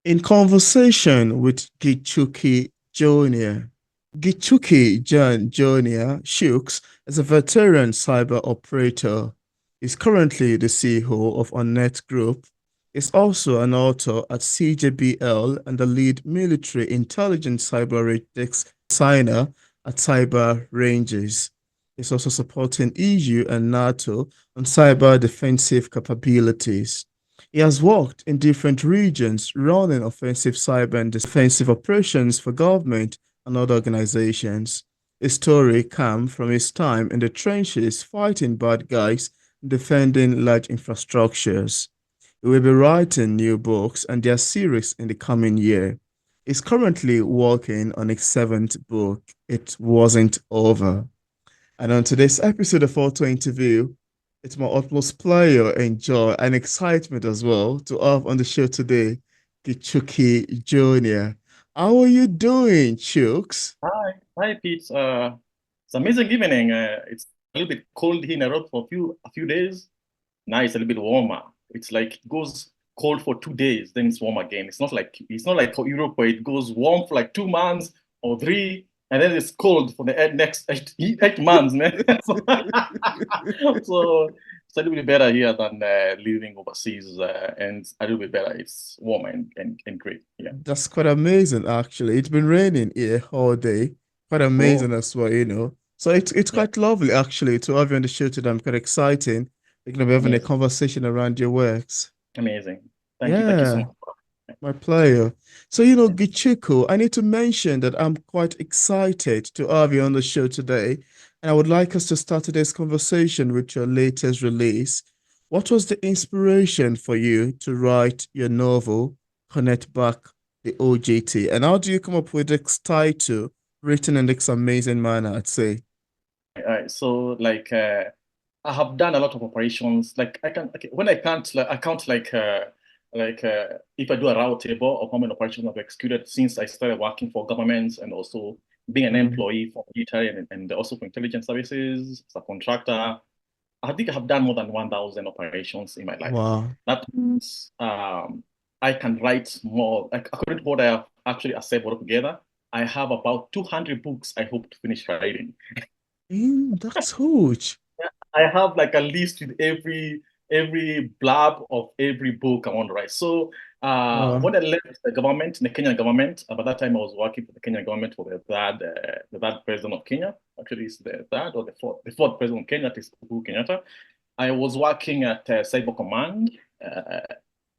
In conversation with Gichuki Jonia, Gichuki John Jonia Shooks is a veteran cyber operator. He's currently the CEO of OnNet Group. He's also an author at CJBL and the lead military intelligence cybernetics designer at Cyber Ranges. He's also supporting EU and NATO on cyber defensive capabilities. He has worked in different regions, running offensive cyber and defensive operations for government and other organizations. His story came from his time in the trenches fighting bad guys and defending large infrastructures. He will be writing new books and their series in the coming year. He's currently working on his seventh book, It Wasn't Over. And on today's episode of Auto Interview, it's my utmost pleasure and joy and excitement as well to have on the show today, Gichuki Jr. How are you doing, Chooks? Hi, Pete. It's amazing evening. It's a little bit cold here in Europe for a few days. Now it's a little bit warmer. It's like it goes cold for 2 days, then it's warm again. It's not like Europe where it goes warm for like 2 months or three, and then it's cold for the next 8 months, man. So it's a little bit better here than living overseas, and a little bit better. It's warm and great. Yeah. That's quite amazing, actually. It's been raining here all day. Quite Oh, amazing as well. So it's yeah. quite lovely, actually, to have you on the show today. I'm quite exciting. We're going to be having a Amazing. conversation around your works. Amazing. Thank you. Thank you so Yeah. much. My pleasure. So, Gichiko, I need to mention that I'm quite excited to have you on the show today. And I would like us to start today's conversation with your latest release. What was the inspiration for you to write your novel, Connect Back the OJT? And how do you come up with this title written in this amazing manner, I'd say? So I have done a lot of operations. Like I can okay, when I can't like I count if I do a route table of how many operations I've executed since I started working for governments and also being an Mm. employee for military and also for intelligence services as a contractor. I think I have done more than 1,000 operations in my life. Wow. That means I can write more. Like according to what I have actually assembled together, I have about 200 books I hope to finish writing. That's huge. I have like a list with every blab of every book I want to write. So Wow. when I left the government, the Kenyan government, by that time I was working for the Kenyan government for the third president of Kenya. Actually, it's the third or the fourth president of Kenya, that is Uhuru Kenyatta. I was working at Cyber Command, uh,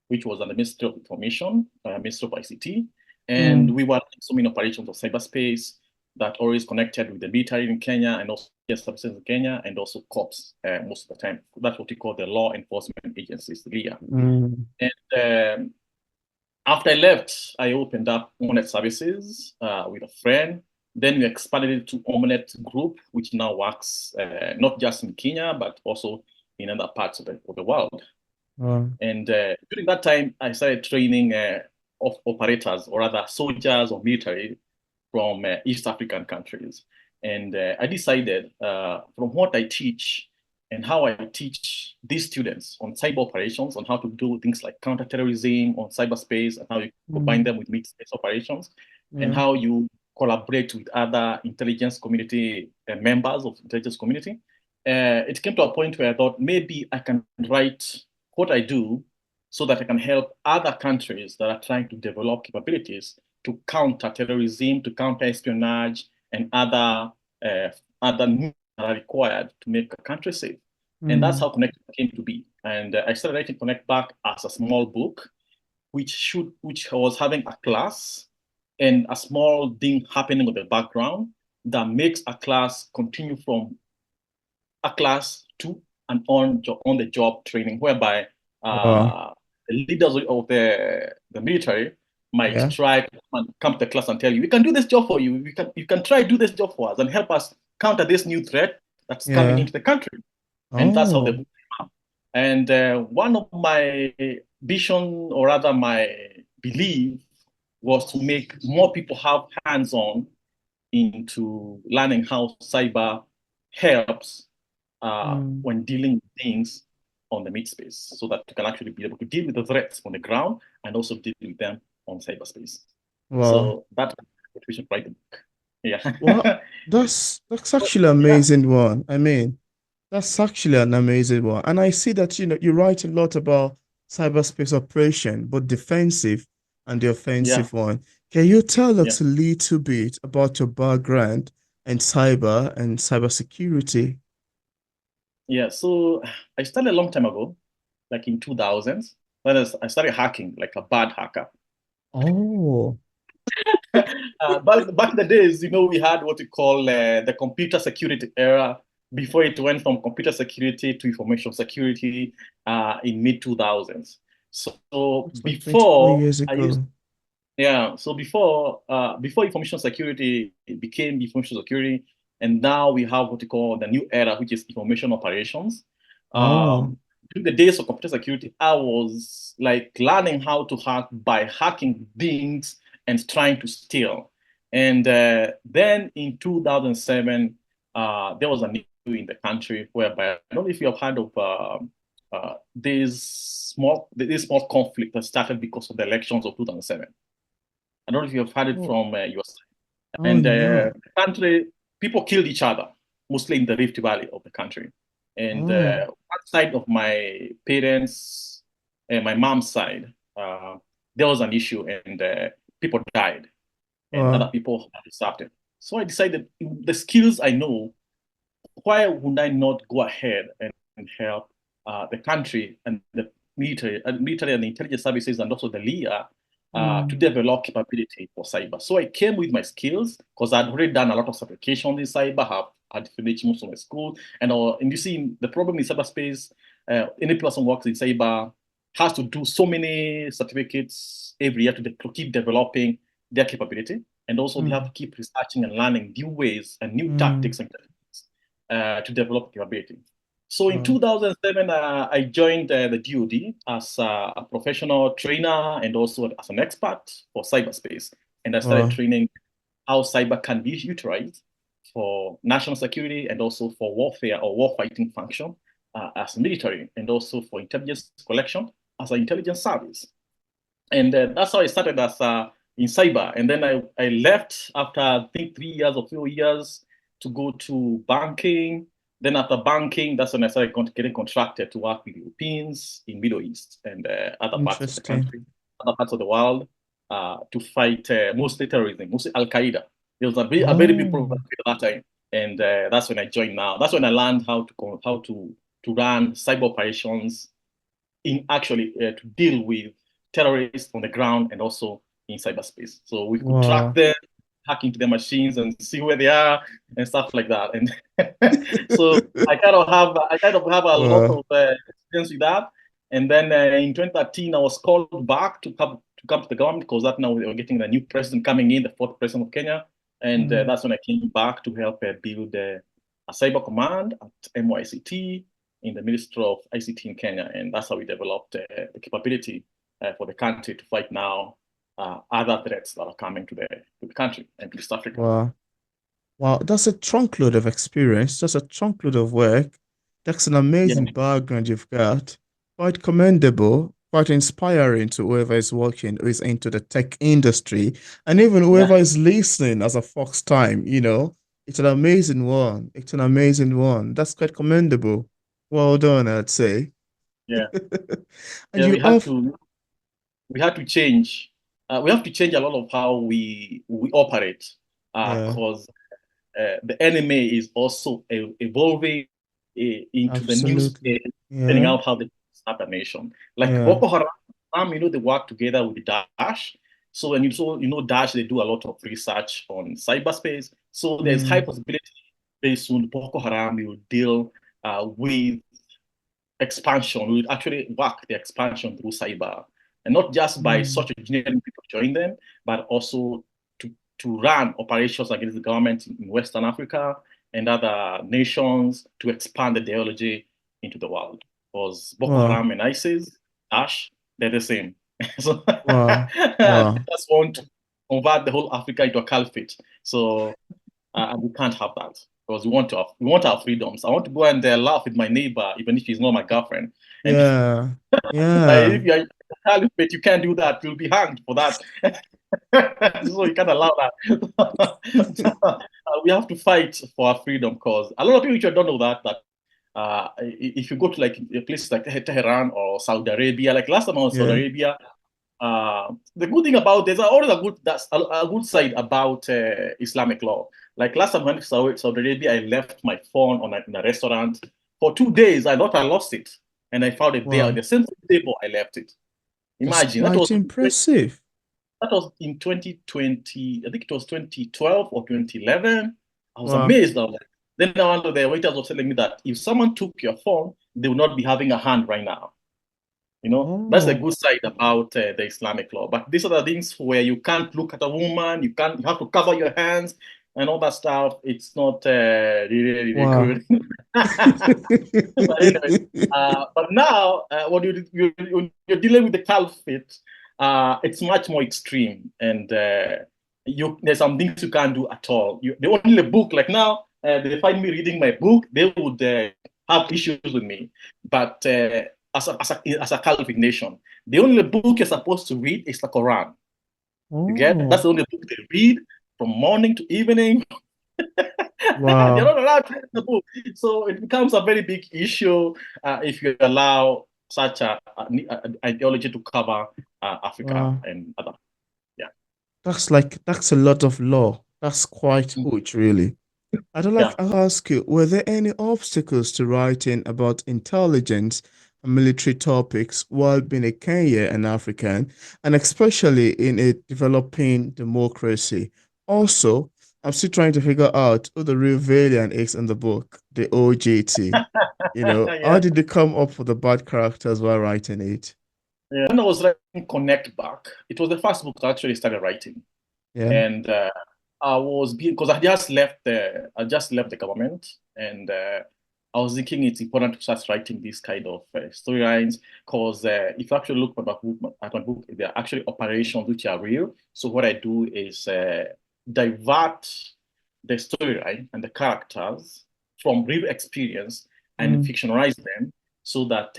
which was at the Ministry of Information, Ministry of ICT, and Mm. we were doing so many operations of cyberspace that always connected with the military in Kenya and also services in Kenya and also cops most of the time. That's what we call the law enforcement agencies, the LIA. Mm. And after I left, I opened up OnNet services with a friend. Then we expanded it to OnNet Group, which now works not just in Kenya, but also in other parts of the world. Wow. And during that time, I started training of operators, or rather soldiers or military from East African countries. And I decided from what I teach and how I teach these students on cyber operations, on how to do things like counterterrorism on cyberspace, and how you combine Mm. them with mid-space operations, and Yeah. how you collaborate with other intelligence community members of intelligence community. It came to a point where I thought maybe I can write what I do so that I can help other countries that are trying to develop capabilities to counter terrorism, to counter espionage, and other needs that are required to make a country safe. And that's Mm. how Connect came to be. And I started writing Connect Back as a small book, which was having a class and a small thing happening in the background that makes a class continue from a class to an on the job training, whereby Wow. the leaders of the military might Yeah. try to come to the class and tell you, we can do this job for you. You can try do this job for us and help us counter this new threat that's coming Yeah. into the country. And that's how the Oh. book came out. And one of my vision, or rather my belief, was to make more people have hands-on into learning how cyber helps Mm. when dealing with things on the mid space, so that you can actually be able to deal with the threats on the ground and also deal with them on cyberspace. Wow. So that's the motivation to write the book. Yeah. Well, that's actually an Yeah. amazing one. I mean, that's actually an amazing one. And I see that you write a lot about cyberspace operation, both defensive and the Yeah. offensive one. Can you tell Yeah. us a little bit about your background in cyber and cybersecurity? Yeah. So I started a long time ago, like in 2000s. Then I started hacking like a bad hacker. Oh, Back in the days, we had what we call the computer security era before it went from computer security to information security in mid 2000s. So that's like 24 before years I used ago. Yeah, so before information security it became information security, and now we have what we call the new era, which is information operations. Oh, During the days of computer security, I was like learning how to hack by hacking things and trying to steal. And then in 2007, there was a new in the country whereby I don't know if you have heard of this small conflict that started because of the elections of 2007. I don't know if you have heard it oh, from your side. oh And no. the country, people killed each other, mostly in the Rift Valley of the country. And Oh, one side of my parents, my mom's side, there was an issue and people died and other wow. people have started. So I decided the skills I know, why would I not go ahead and help the country and the military and the intelligence services and also the LIA to Mm, develop capability for cyber? So I came with my skills because I'd already done a lot of certification in cyber, have had finished most of my school. And you see, the problem in cyberspace, any person who works in cyber has to do so many certificates every year to keep developing their capability. And also they have mm, to keep researching and learning new ways and new mm, tactics and techniques to develop capability. So in wow. 2007, I joined the DoD as a professional trainer and also as an expert for cyberspace. And I started Wow. training how cyber can be utilized for national security and also for warfare or warfighting function as military and also for intelligence collection as an intelligence service. And that's how I started as in cyber. And then I left after I think 3 years or 4 years to go to banking. Then after banking, that's when I started getting contracted to work with Europeans in Middle East and other parts of the Interesting. country, other parts of the world, to fight mostly terrorism, mostly Al Qaeda. It was a very big problem Oh, at that time, and that's when I joined. Now that's when I learned how to run cyber operations in actually to deal with terrorists on the ground and also in cyberspace. So we could track wow. them, hack into their machines and see where they are and stuff like that. And so I kind of have a lot Wow. of experience with that. And then in 2013, I was called back to come to the government because that now we were getting the new president coming in, the fourth president of Kenya. And Mm, that's when I came back to help build a cyber command at NYCT in the Ministry of ICT in Kenya, and that's how we developed the capability for the country to fight now other threats that are coming to the country and to East Africa. wow. Wow. That's a trunk load of experience. That's a trunk load of work. That's an Yeah, amazing background you've got. Quite commendable, quite inspiring to whoever is working, who is into the tech industry, and even yeah, whoever is listening as a Fox Time. It's an amazing one. It's an amazing one. That's quite commendable. Well done, I'd say. yeah, And yeah. you have, We had to change. We have to change a lot of how we operate yeah, because the enemy is also evolving into the new absolutely. space, finding Yeah, out how they start a nation. Like yeah. Boko Haram, they work together with Daesh. So, and Daesh, they do a lot of research on cyberspace. So there's high Mm, possibility very soon Boko Haram will deal with expansion. We actually work the expansion through cyber, and not just by mm, such engineering people join them, but also to run operations against the government in Western Africa and other nations to expand the ideology into the world. Because Boko wow, Haram and ISIS, Daesh, they're the same. So wow, they wow. just want to convert the whole Africa into a caliphate. So and we can't have that because we want our freedoms. I want to go and laugh with my neighbor, even if she's not my girlfriend. And Yeah. if Yeah. you're a caliphate, you can't do that. You'll be hanged for that. So you can't allow that. We have to fight for our freedom cause. A lot of people don't know that if you go to like places like Tehran or Saudi Arabia, like last time I was in Saudi Yeah. Arabia, the good thing about there's always a good side about Islamic law. Like last time I went to Saudi Arabia, I left my phone in a restaurant for 2 days. I thought I lost it, and I found it there. Wow. The same table I left it. That's Imagine quite impressive. that was in 2020. I think it was 2012 or 2011. I was Wow. amazed. Then one of the waiters was telling me that if someone took your phone, they would not be having a hand right now. That's the Oh. good side about the Islamic law. But these are the things where you can't look at a woman, you have to cover your hands and all that stuff. It's not really Wow. good. But anyway, but now when you're dealing with the caliphate, it's much more extreme, and there's some things you can't do at all. The only book like now, they find me reading my book, they would have issues with me. But as a Catholic nation, the only book you're supposed to read is the Quran. You get? That's Oh. the only book they read from morning to evening. They're Wow. not allowed to read the book. So it becomes a very big issue if you allow such an ideology to cover Africa Wow. and other. Yeah. That's a lot of law. That's quite Mm. huge, really. I'd like Yeah. to ask you, were there any obstacles to writing about intelligence and military topics while being a Kenyan and African, and especially in a developing democracy? Also, I'm still trying to figure out who the real villain is in the book, the OJT. How Yeah. did they come up with the bad characters while writing it? Yeah. When I was writing Connect Back, it was the first book I actually started writing. Yeah. And I was because I just left the government, and I was thinking it's important to start writing these kind of storylines because if you actually look at my book, there are actually operations which are real. So what I do is divert the storyline and the characters from real experience and Mm, fictionalize them so that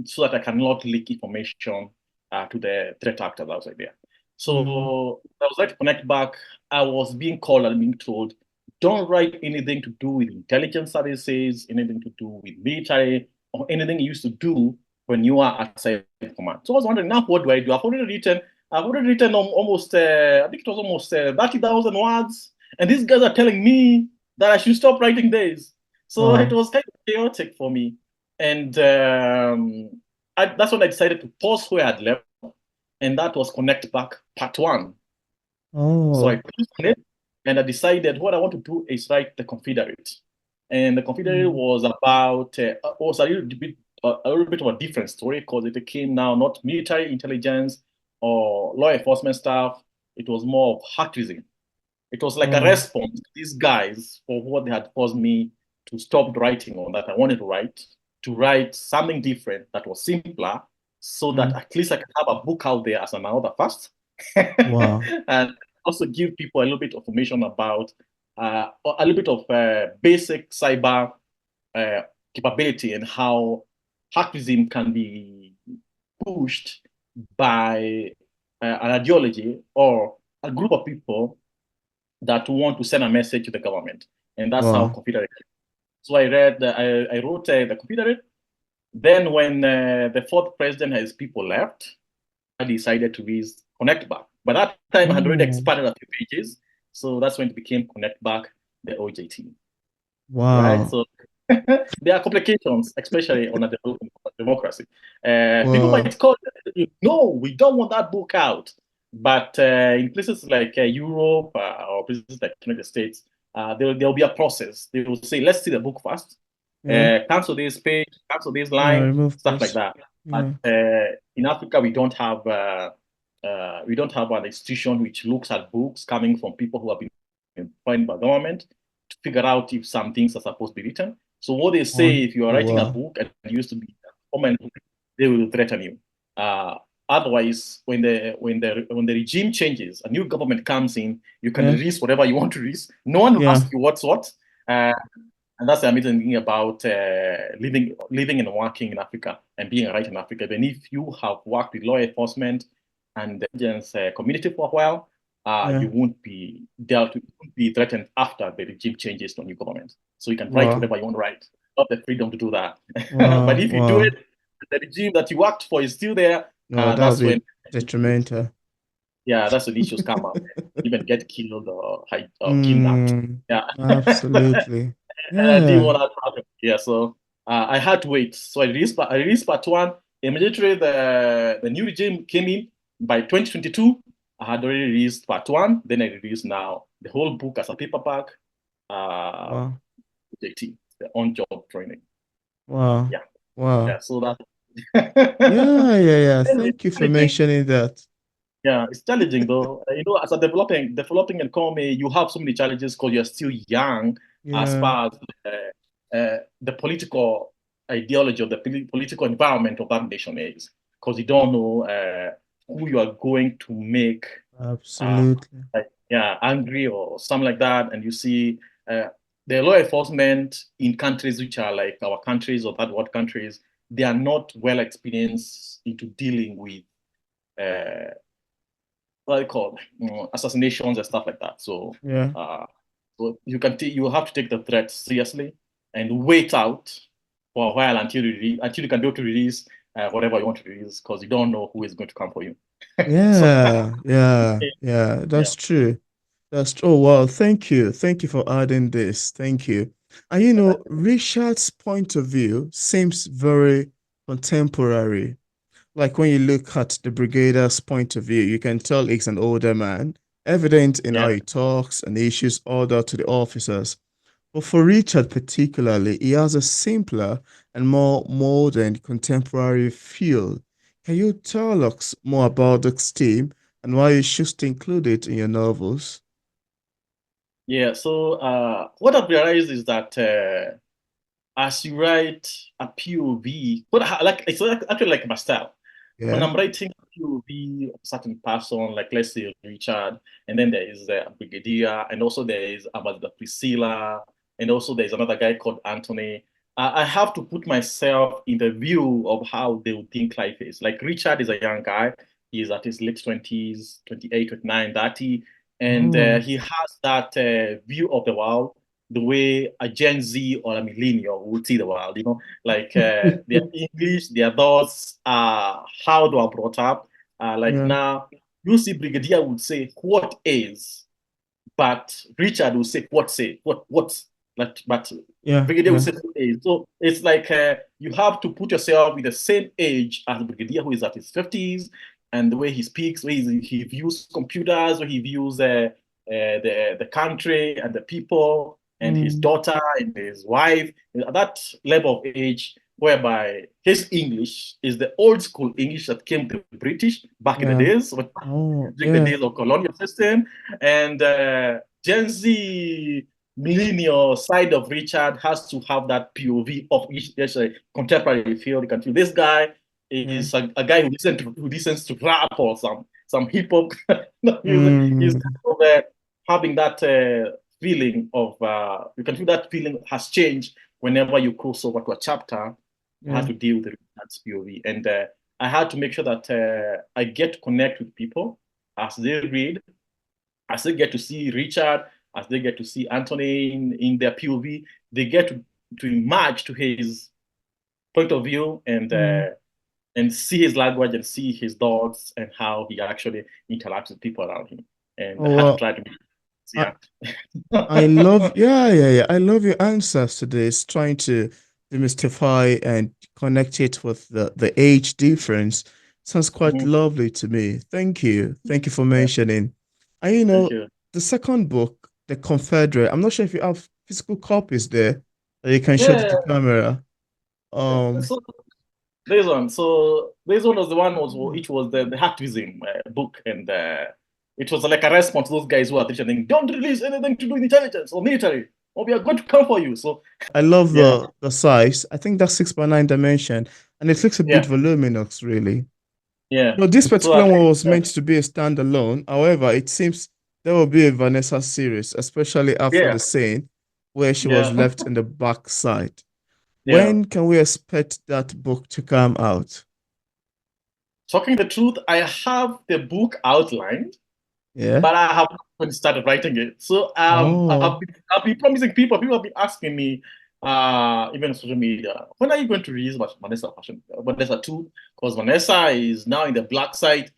so that I cannot leak information to the threat actors outside there. mm. So I was like to connect back. I was being called and being told, don't write anything to do with intelligence services, anything to do with military, or anything you used to do when you are outside command. So I was wondering, now what do I do? I've already written almost, I think it was almost 30,000 words. And these guys are telling me that I should stop writing this. So it Wow. was kind of chaotic for me. And that's when I decided to pause where I had left, and that was Connect Back Part 1. So I Oh. clicked on it, and I decided what I want to do is write the Confederate. And the Confederate Mm. was about was a little bit of a different story because it became now not military intelligence or law enforcement stuff. It was more of hacktivism. It was like a Oh. response to these guys for what they had caused me to stop writing on that I wanted to write something different that was simpler, so that Mm. at least I can have a book out there as an author first, Wow. and also give people a little bit of information about a little bit of basic cyber capability and how hacktivism can be pushed by an ideology or a group of people that want to send a message to the government, and that's how Wow. Confederate. So I wrote the Confederate. Then when the fourth president has people left, I decided to read Connect Back. By that time, I had already Oh. expanded a few pages, so that's when it became Connect Back, the OJT. Right. Wow. So there are complications, especially on a developing democracy. People Wow. might call it, no, we don't want that book out. But in places like Europe or places like the United States, there'll be a process. They will say, let's see the book first, Yeah. cancel this page, cancel this Yeah. line, Remove stuff like this. that. But Yeah. in Africa, we don't have an institution which looks at books coming from people who have been employed by government to figure out if some things are supposed to be written. So what they say, if you are Oh, writing a wow. book and it used to be a common book, they will threaten you. Otherwise, when the regime changes, a new government comes in, you can Yeah. release whatever you want to release. No one will Yeah. ask you what's what. Uh, And that's the amazing thing about living and working in Africa and being a writer in Africa. Even if you have worked with law enforcement and the intelligence community for a while, Yeah. you won't be threatened after the regime changes to a new government. So you can write Wow. whatever you want to write. Not the freedom to do that. But Wow. if you do Wow. it, the regime that you worked for is still there. No, that would That's when be detrimental. that's when issues come up. Even get killed or kidnapped. Mm, Yeah. absolutely. And I didn't Yeah. want that to happen. Yeah, so I had to wait. So I released part one. Immediately the new regime came in by 2022. I had already released part one. Then I released now the whole book as a paperback. Wow. JT, the on-job training. Wow. Yeah, Wow. yeah. So that Yeah, yeah, yeah. it's Thank you for challenging. mentioning that. Yeah, it's challenging though. As a developing economy, you have so many challenges because you're still young as Yeah, far as the political ideology of the political environment of that nation is, because you don't know who you are going to make, uh, absolutely. angry or something like that, and you see uh, the law enforcement in countries which are like our countries or third world countries, they are not well experienced into dealing with. Uh, what do you call assassinations and stuff like that. Yeah. So you have to take the threat seriously and wait out for a while until you can be able to release whatever you want to release because you don't know who is going to come for you. So Yeah, yeah, yeah. yeah, That's true. That's true. Oh, wow. Thank you. Thank you for adding this. Thank you. And Richard's point of view seems very contemporary. Like when you look at the brigadier's point of view, you can tell he's an older man, evident in how yeah, he talks and issues order to the officers. But for Richard particularly, he has a simpler and more modern contemporary feel. Can you tell us more about this theme and why you choose to include it in your novels? yeah. So what I've realized is that as you write a POV, like it's actually like my style. When Yeah. I'm writing a POV of a certain person, like let's say Richard, and then there is a Brigadier, and also there is about the Priscilla, and also there's another guy called Anthony. I have to put myself in the view of how they would think life is. Like Richard is a young guy. He's at his late 20s, 28, 29, 30, and Oh, he has that view of the world the way a Gen Z or a millennial would see the world, like their English, their thoughts, how they are brought up. Like yeah, now, you see Brigadier would say, what is? But Richard will say, what's? Like, but yeah, Brigadier will yeah, say, what is? So it's like you have to put yourself with the same age as the Brigadier who is at his 50s, and the way he speaks, the way he views computers, the way he views the country and the people and his mm, daughter and his wife, at that level of age, whereby his English is the old school English that came to the British back in the yeah. days, Oh, during the yeah, days of colonial system. And Gen Z millennial side of Richard has to have that POV of each contemporary feel. You can feel this guy yeah. is a guy who listens to rap or some hip hop. He's Mm, kind of, having that feeling of you can feel that feeling has changed whenever you cross over to a chapter. You have yeah, to deal with that POV, and I had to make sure that I get to connect with people as they read, as they get to see Richard, as they get to see Anthony in their POV, they get to match to his point of view mm. and see his language and see his thoughts and how he actually interacts with people around him. And I Oh, had to well, try to be, I, yeah. I love, yeah, yeah, yeah. I love your answers to this, trying to demystify and connect it with the age difference. Sounds quite Mhm. lovely to me. Thank you. Thank you for Yeah, mentioning. And thank you. the second book, The Confederate, I'm not sure if you have physical copies there that you can show to Yeah. the camera. Um, So this one was the one was it was the activism book, and it was like a response to those guys who are threatening, don't release anything to do with intelligence or military, or we are going to come for you. So I love yeah, the size. I think that's 6 by 9 dimension, and it looks a bit yeah, voluminous, really. yeah. No, this So I particular one think was meant to be a standalone. However, it seems there will be a Vanessa series, especially after yeah, the scene. where she was Yeah. left in the backside. Yeah. When can we expect that book to come out? Talking the truth, I have the book outlined, Yeah. but I have not even started writing it. So Oh. I've been promising people. People have been asking me, even on social media, when are you going to release Vanessa Fashion, Vanessa 2? Because Vanessa is now in the black side.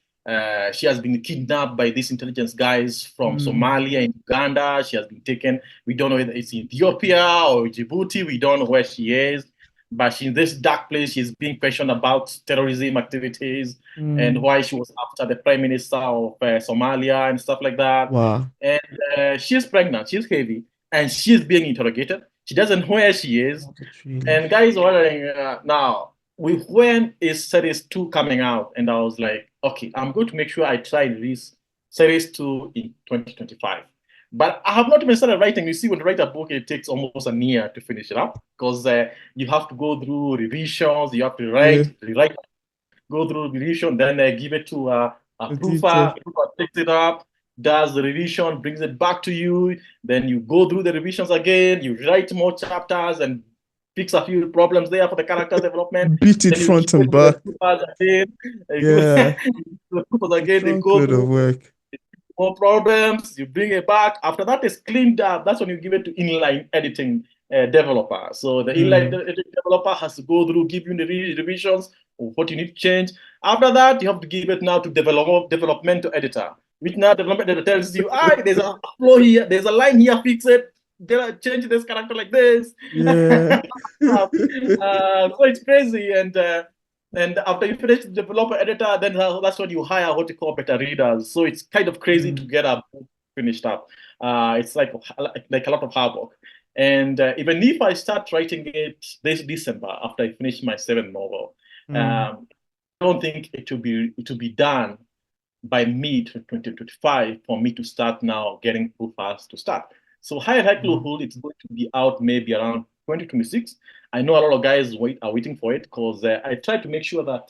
She has been kidnapped by these intelligence guys from Mm, Somalia and Uganda. She has been taken. We don't know whether it's Ethiopia or Djibouti. We don't know where she is. But she's in this dark place. She's being questioned about terrorism activities and mm. why she was after the prime minister of Somalia and stuff like that. Wow. And she's pregnant, she's heavy, and she's being interrogated. She doesn't know where she is. Not a trailer. And guys wondering now, with when is series 2 coming out? And I was like, okay, I'm going to make sure I try this series 2 in 2025. But I have not even started writing. You see, when you write a book, it takes almost a year to finish it up because you have to go through revisions, you have to Yeah. rewrite, go through the revision, then give it to a Editor. proofer. Proofer picks it up, does the revision, brings it back to you. Then you go through the revisions again. You write more chapters and fix a few problems there for the character development. Beat it Then you front give and it to the back. proofers again. Yeah. The proofers It's a again. They trunk go load of through work. more problems, you bring it back. After that is cleaned up, that's when you give it to inline editing developer. So the inline Mm, editing developer has to go through, give you the revisions of what you need to change. After that, you have to give it now to developmental editor, which now development editor tells you, there's a flaw here, there's a line here, fix it. Change this character like this. yeah. So it's crazy. And after you finish the developer editor, then that's when you hire what you call beta readers. So it's kind of crazy to Mm, get a book finished up. It's like a lot of hard work. And even if I start writing it this December after I finish my seventh novel, mm, I don't think it will be done by mid 2025 for me to start now getting proof fast to start. So high mm. likelihood it's going to be out maybe around 2026. I know a lot of guys are waiting for it because I try to make sure that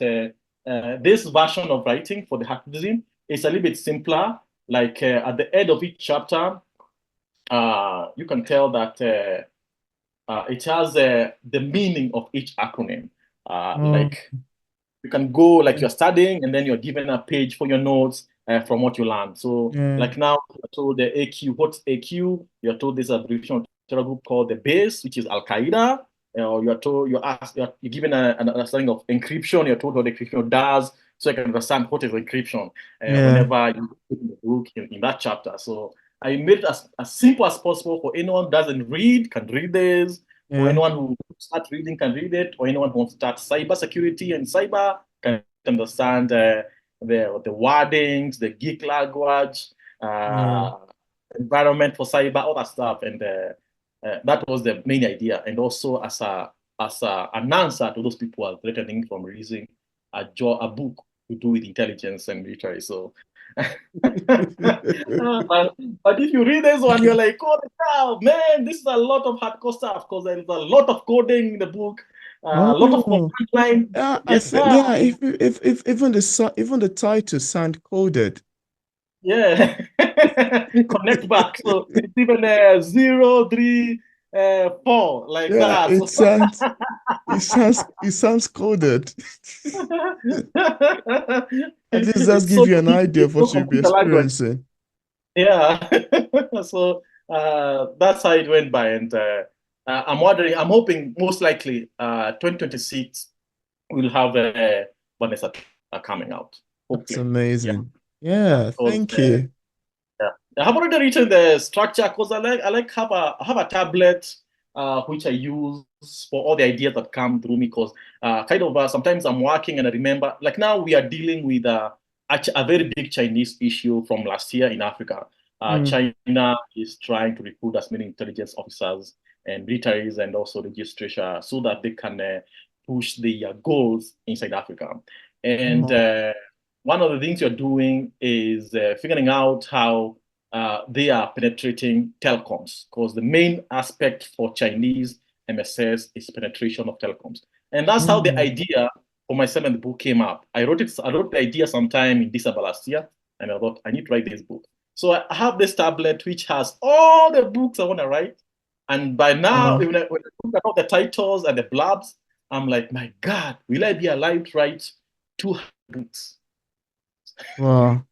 this version of writing for the hacktivism is a little bit simpler. Like at the end of each chapter, you can tell that it has the meaning of each acronym. Oh, Like you can go like you're studying and then you're given a page for your notes from what you learned. So yeah, like now you're told the AQ, what's AQ? You're told this abbreviation of terror group called the base, which is Al Qaeda. Or you're told you're asked you're given an understanding of encryption. You're told what encryption does, so you can understand what is encryption yeah, whenever you put in the book in that chapter. So I made it as simple as possible for anyone who doesn't read can read this, for yeah, anyone who start reading can read it, or anyone who wants to start cyber security and cyber can understand the wordings, the geek language, yeah. environment for cyber, all that stuff. And that was the main idea. And also an answer to those people who are threatening from releasing a book to do with intelligence and military. So but if you read this one, you're like, holy cow, man, this is a lot of hardcore stuff because there is a lot of coding in the book, a lot of command Oh, line. yeah. I think Yeah, yeah. If even even the title sound coded. yeah. Connect back. So it's even 0, 3, 4, like Yeah, that. it So sounds. It sounds coded. At least that's it's give so you an deep, idea of it's no what you'll be computer language. experiencing. Yeah. So that's how it went by. And I'm hoping most likely 2026 we'll have Vanessa coming out. That's Hopefully. Yeah. amazing. Yeah. Yeah, Because thank you. yeah. I have already written the structure because I like have a tablet which I use for all the ideas that come through me because sometimes I'm working and I remember like now we are dealing with a very big Chinese issue from last year in Africa. Mm, China is trying to recruit as many intelligence officers and militaries and also registration so that they can push their goals inside Africa. And oh, one of the things you're doing is figuring out how they are penetrating telecoms because the main aspect for Chinese MSS is penetration of telecoms. And that's how the mm. idea for my seventh book came up. I wrote the idea sometime in December last year, and I thought I need to write this book. So I have this tablet which has all the books I want to write. And by now, Wow. when I look at all the titles and the blurbs, I'm like, my God, will I be alive to write 200 books? Wow.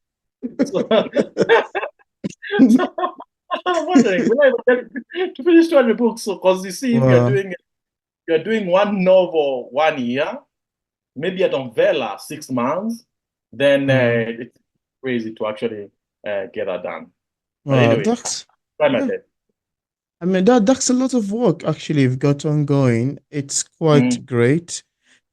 So, so I'm wondering, will I get to finish 200 books? So, because you see, if Wow. you're doing one novel 1 year, maybe a novella 6 months, then Wow. it's crazy to actually get that done. But Wow. anyway, That's try my yeah. best. I mean that's a lot of work actually you've got ongoing. It's Mm. quite great,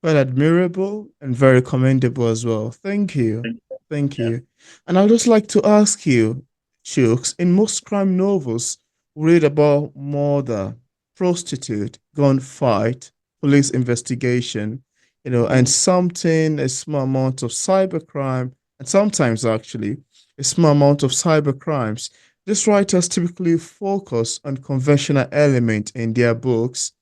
quite admirable, and very commendable as well. Thank you. Thank Yeah. you. And I'd just like to ask you, Chooks, in most crime novels, we read about murder, prostitute, gunfight, police investigation, and Mm. something, a small amount of cybercrime, and sometimes actually a small amount of cyber crimes. These writers typically focus on conventional elements in their books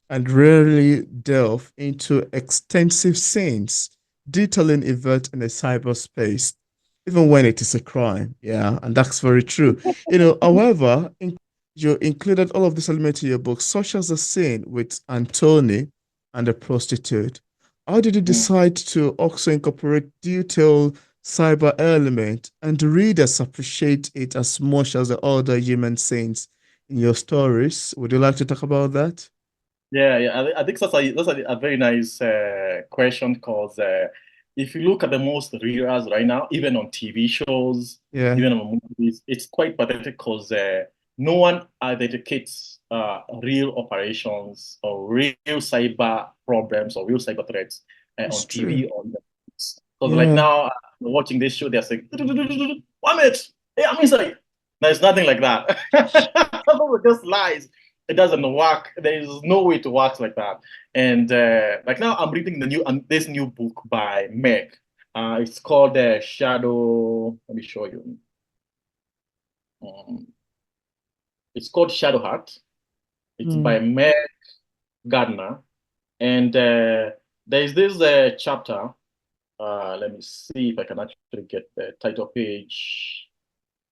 and rarely delve into extensive scenes detailing events in a cyberspace, even when it is a crime. Yeah, and that's very true. However, you included all of these elements in your book, such as the scene with Antony and the prostitute. How did you Mm. decide to also incorporate detailed cyber element and the readers appreciate it as much as the other human scenes in your stories? Would you like to talk about that? Yeah. I think that's a very nice question because if you look at the most readers right now, even on TV shows, Yeah, even on movies, it's quite pathetic because no one identifies real operations or real cyber problems or real cyber threats it's on true. TV or because like Yeah. now watching this show, they're saying 1 minute, hey, I'm inside. There's nothing like that. Just lies. It doesn't work. There is no way to work like that. And like now, I'm reading this new book by Meg. It's called Shadow. Let me show you. Um, it's called Shadow Heart. It's by Mm. Meg Gardner, and there's this chapter. Let me see if I can actually get the title page.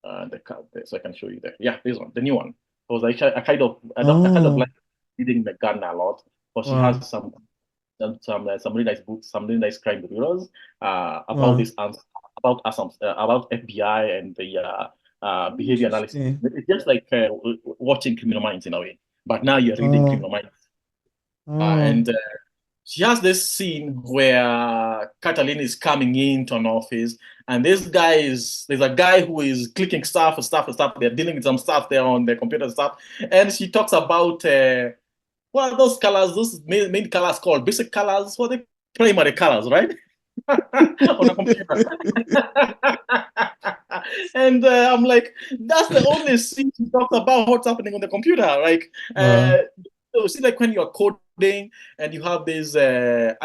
So I can show you there. Yeah, this one, the new one. Because I kind of Oh, like reading Meg Gardner a lot, because she has wow. some really nice books, some really nice crime thrillers about Wow. this about about FBI and the behavior analysis. Interesting. It's just like watching Criminal Minds in a way, but now you're reading Oh, Criminal Minds, oh, and she has this scene where Catalina is coming into an office, and there's a guy who is clicking stuff and stuff and stuff. They're dealing with some stuff there on the computer and stuff, and she talks about what are those colors, those main colors called basic colors, what are they primary colors, right? On a computer. And I'm like, that's the only scene to talk about what's happening on the computer. Like, wow. so see, like when you're coding and you have this IDE,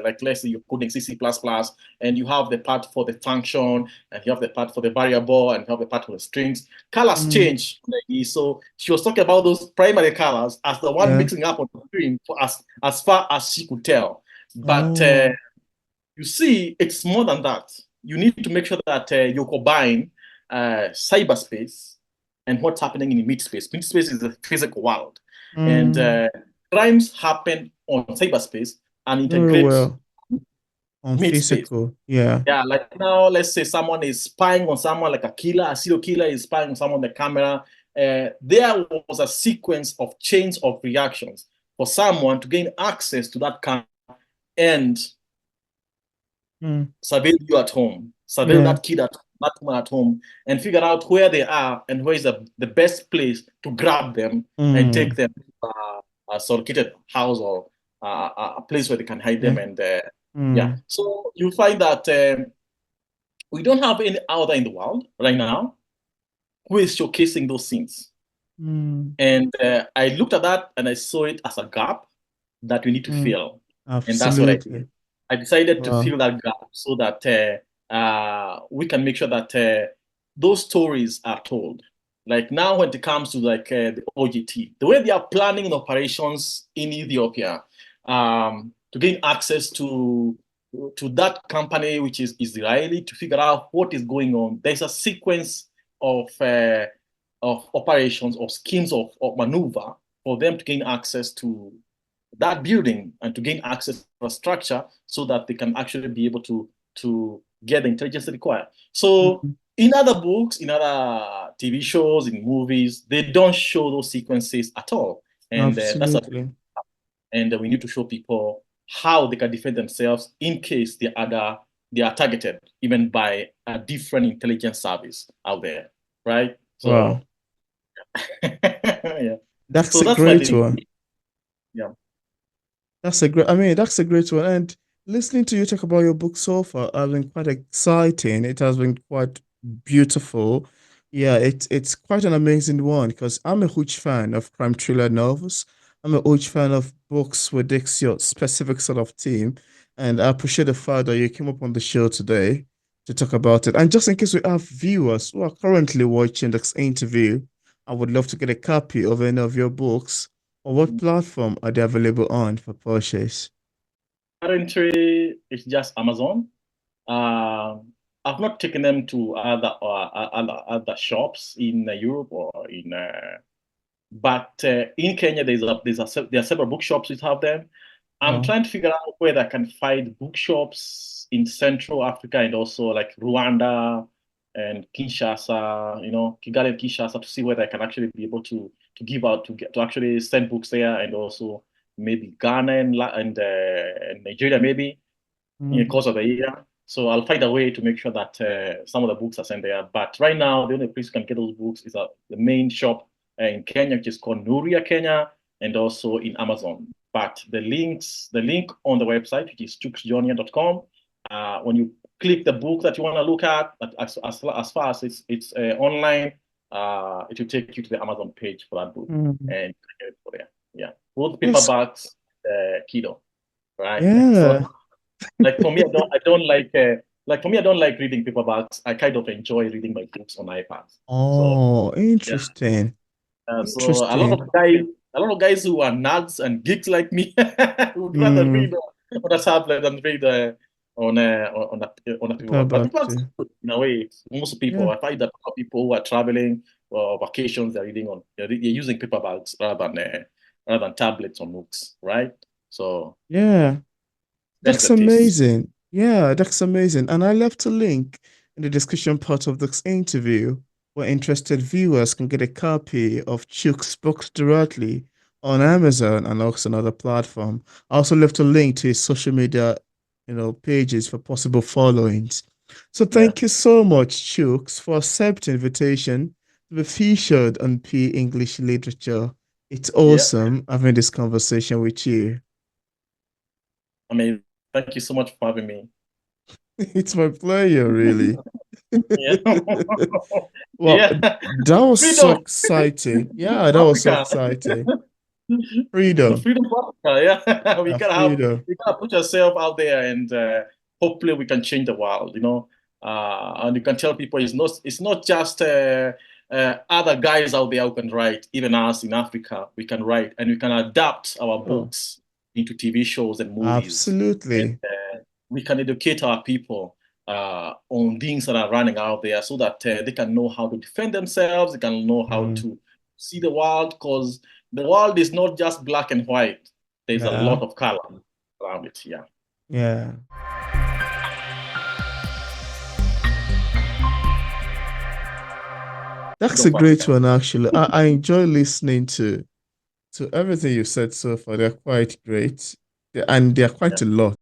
like let's say you're coding C++, and you have the part for the function, and you have the part for the variable, and you have the part for the strings. Colors Mm. change. Like, so she was talking about those primary colors as the one Yeah. mixing up on the screen for as far as she could tell. But Oh. you see, it's more than that. You need to make sure that you combine cyberspace and what's happening in the mid-space. Mid-space is the physical world. And Mm. crimes happen on cyberspace and Very integrate well. On mid-space. physical. Yeah. Yeah, like now, let's say someone is spying on someone, like a serial killer is spying on someone on the camera. There was a sequence of chains of reactions for someone to gain access to that camera and Mm. surveil you at home, surveil Yeah. that kid at that woman at home, and figure out where they are and where is the best place to grab them and take Mm. them to a suffocated house or a place where they can hide them. Yeah. And yeah, Mm. so you find that we don't have any other in the world right now who is showcasing those scenes. Mm. And I looked at that and I saw it as a gap that we need to Mm. fill. And that's what I did. Absolutely. I decided to Wow. fill that gap so that we can make sure that those stories are told. Like now, when it comes to like the OGT, the way they are planning operations in Ethiopia to gain access to that company, which is Israeli, to figure out what is going on. There's a sequence of operations or schemes of maneuver for them to gain access to that building and to gain access to a structure so that they can actually be able to get the intelligence required. So in other books, in other TV shows, in movies, they don't show those sequences at all. And Absolutely. we need to show people how they can defend themselves in case they are targeted even by a different intelligence service out there, right? Wow. So yeah. That's So a that's my great thing. one. Yeah. That's a great, I mean, that's a great one. And listening to you talk about your book so far has been quite exciting. It has been quite beautiful. Yeah, it's quite an amazing one because I'm a huge fan of crime thriller novels. I'm a huge fan of books with this your specific sort of theme. And I appreciate the fact that you came up on the show today to talk about it. And just in case we have viewers who are currently watching this interview, I would love to get a copy of any of your books. On what platform are they available on for purchase? Currently, it's just Amazon. I've not taken them to other shops in Europe or in but in Kenya there are several bookshops which have them. I'm Oh. trying to figure out whether I can find bookshops in Central Africa and also like Rwanda and Kinshasa, Kigali and Kinshasa, to see whether I can actually be able to give out to actually send books there, and also maybe Ghana and Nigeria maybe in the course of the year. So I'll find a way to make sure that some of the books are sent there. But right now, the only place you can get those books is the main shop in Kenya, which is called Nuria Kenya, and also in Amazon. But the link on the website, which is juxjonia.com, when you click the book that you want to look at, as far as it's online, it will take you to the Amazon page for that book, and you can get it for there. Yeah, both Yes. paperbacks, Kindle, right? So. Yeah. Like for me, I don't like reading paperbacks. I kind of enjoy reading my books on iPads. So Oh, yeah. interesting. So Interesting. a lot of guys who are nerds and geeks like me would rather read Mm, on a tablet than read on a paperback. But paperback paperbacks, too. in a way, most people, Yeah. I find that people who are traveling or vacations, they're reading they're using paperbacks rather than tablets or books, right? So Yeah. that's That's the taste. amazing. Yeah, that's amazing. And I left a link in the description part of this interview where interested viewers can get a copy of Chuck's books directly on Amazon and also another platform. I also left a link to his social media, pages for possible followings. So Yeah. thank you so much, Chooks, for accepting the invitation to be featured on P English Literature. It's Yeah. awesome having this conversation with you. I mean, thank you so much for having me. It's my pleasure, really. Yeah. Well, Yeah. that was so Freedom. exciting. Freedom Yeah, that for was so Africa. exciting. Freedom. Freedom for Africa. Yeah. Yeah, freedom. We gotta put yourself out there, and hopefully we can change the world. And you can tell people it's not just other guys out there who can write. Even us in Africa, we can write, and we can adapt our Oh, books into TV shows and movies. And absolutely. we can educate our people on things that are running out there so that they can know how to defend themselves, they can know how Mm, to see the world, because the world is not just black and white. There's a yeah, lot of color around it. Yeah. yeah. That's Freedom a for great Africa. one, actually. I enjoy listening to everything you've said so far. They're quite great. And they're quite Yeah. a lot.